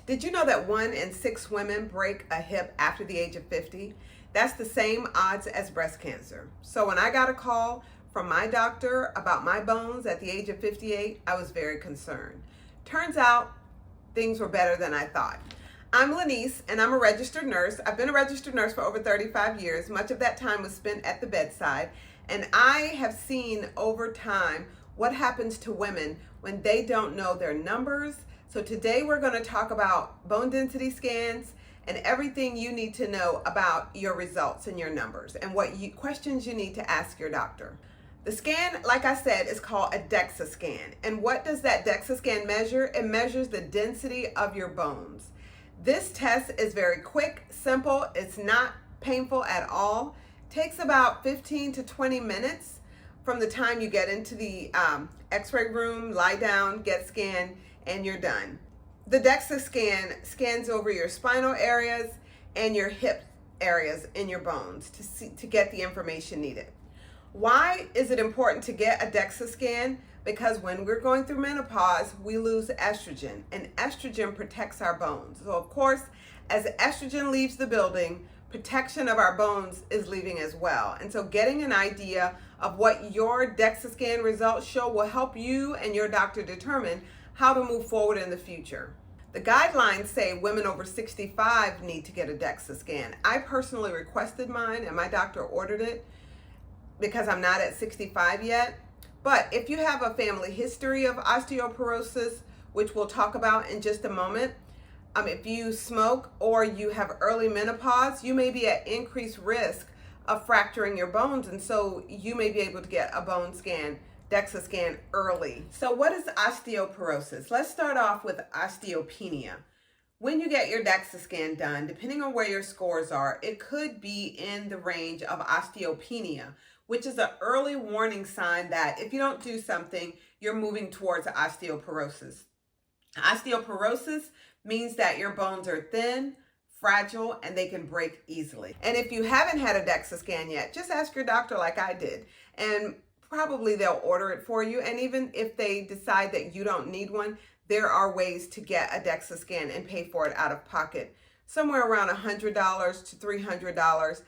Did you know that 1 in 6 women break a hip after the age of 50? That's the same odds as breast cancer. So when I got a call from my doctor about my bones at the age of 58, I was very concerned. Turns out things were better than I thought. I'm Lanice, and I'm a registered nurse. I've been a registered nurse for over 35 years. Much of that time was spent at the bedside, and I have seen over time what happens to women when they don't know their numbers. So today we're going to talk about bone density scans and everything you need to know about your results and your numbers and what questions you need to ask your doctor. The scan, like I said, is called a DEXA scan. And what does that DEXA scan measure? It measures the density of your bones. This test is very quick, simple. It's not painful at all. Takes about 15 to 20 minutes from the time you get into the x-ray room, lie down, get scanned, and you're done. The DEXA scan scans over your spinal areas and your hip areas in your bones to get the information needed. Why is it important to get a DEXA scan? Because when we're going through menopause, we lose estrogen, and estrogen protects our bones. So of course, as estrogen leaves the building, protection of our bones is leaving as well. And so getting an idea of what your DEXA scan results show will help you and your doctor determine how to move forward in the future. The guidelines say women over 65 need to get a DEXA scan. I personally requested mine, and my doctor ordered it because I'm not at 65 yet. But if you have a family history of osteoporosis, which we'll talk about in just a moment, if you smoke or you have early menopause, you may be at increased risk of fracturing your bones, and so you may be able to get a bone scan, DEXA scan, early. So what is osteoporosis? Let's start off with osteopenia. When you get your DEXA scan done, depending on where your scores are, it could be in the range of osteopenia, which is an early warning sign that if you don't do something, you're moving towards osteoporosis. Osteoporosis means that your bones are thin, fragile, and they can break easily. And if you haven't had a DEXA scan yet, just ask your doctor like I did, and probably they'll order it for you. And even if they decide that you don't need one, there are ways to get a DEXA scan and pay for it out of pocket, somewhere around $100 to $300.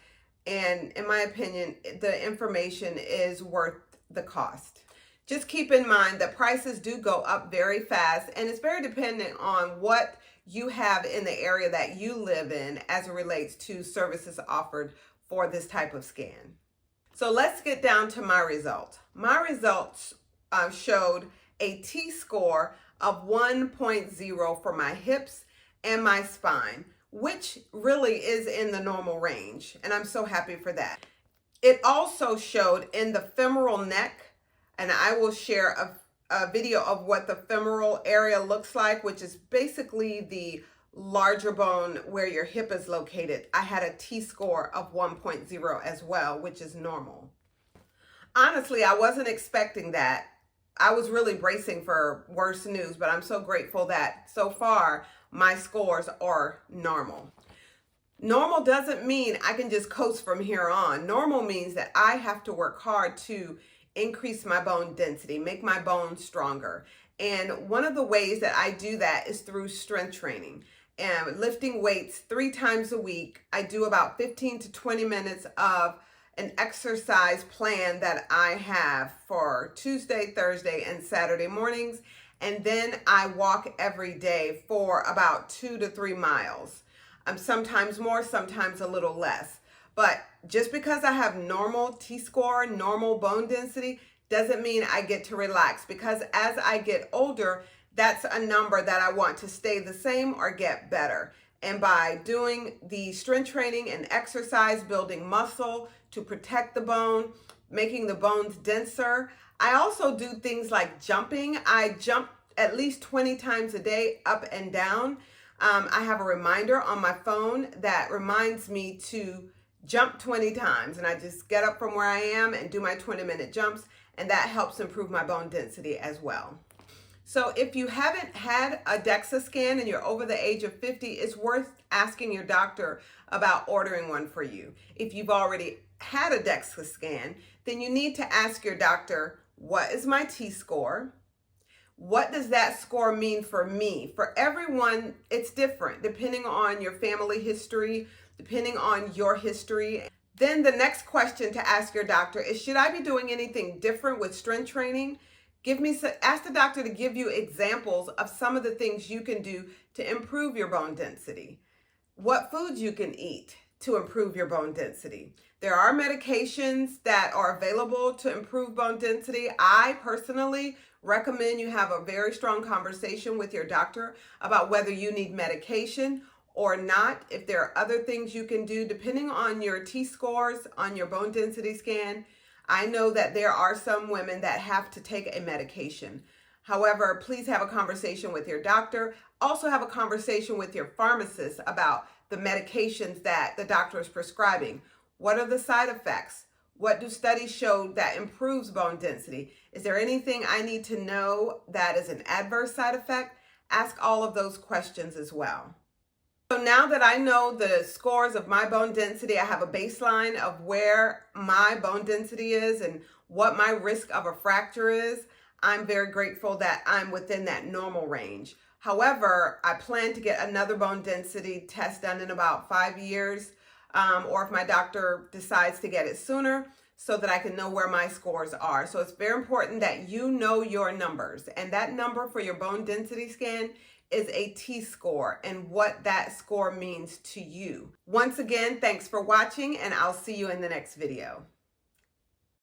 And in my opinion, the information is worth the cost. Just keep in mind that prices do go up very fast, and it's very dependent on what you have in the area that you live in as it relates to services offered for this type of scan. So let's get down to my results. My results showed a T-score of 1.0 for my hips and my spine, which really is in the normal range, and I'm so happy for that. It also showed in the femoral neck, and I will share a video of what the femoral area looks like, which is basically the larger bone where your hip is located. I had a T-score of 1.0 as well, which is normal. Honestly, I wasn't expecting that. I was really bracing for worse news, but I'm so grateful that so far my scores are normal. Normal doesn't mean I can just coast from here on. Normal means that I have to work hard to increase my bone density, make my bones stronger. And one of the ways that I do that is through strength training and lifting weights 3 times a week. I do about 15 to 20 minutes of an exercise plan that I have for Tuesday, Thursday, and Saturday mornings. And then I walk every day for about 2 to 3 miles. Sometimes more, sometimes a little less. But just because I have normal T-score, normal bone density, doesn't mean I get to relax, because as I get older, that's a number that I want to stay the same or get better. And by doing the strength training and exercise, building muscle to protect the bone, making the bones denser, I also do things like jumping. I jump at least 20 times a day, up and down. I have a reminder on my phone that reminds me to jump 20 times, and I just get up from where I am and do my 20-minute jumps, and that helps improve my bone density as well. So if you haven't had a DEXA scan and you're over the age of 50, it's worth asking your doctor about ordering one for you. If you've already had a DEXA scan, then you need to ask your doctor, what is my T-score? What does that score mean for me? For everyone, it's different depending on your family history, depending on your history. Then the next question to ask your doctor is, should I be doing anything different with strength training? Ask the doctor to give you examples of some of the things you can do to improve your bone density. What foods you can eat to improve your bone density. There are medications that are available to improve bone density. I personally recommend you have a very strong conversation with your doctor about whether you need medication or not. If there are other things you can do, depending on your T-scores on your bone density scan, I know that there are some women that have to take a medication. However, please have a conversation with your doctor. Also have a conversation with your pharmacist about the medications that the doctor is prescribing. What are the side effects? What do studies show that improves bone density? Is there anything I need to know that is an adverse side effect? Ask all of those questions as well. So now that I know the scores of my bone density, I have a baseline of where my bone density is and what my risk of a fracture is. I'm very grateful that I'm within that normal range. However, I plan to get another bone density test done in about 5 years, or if my doctor decides to get it sooner, so that I can know where my scores are. So it's very important that you know your numbers, and that number for your bone density scan is a T-score and what that score means to you. Once again, thanks for watching, and I'll see you in the next video.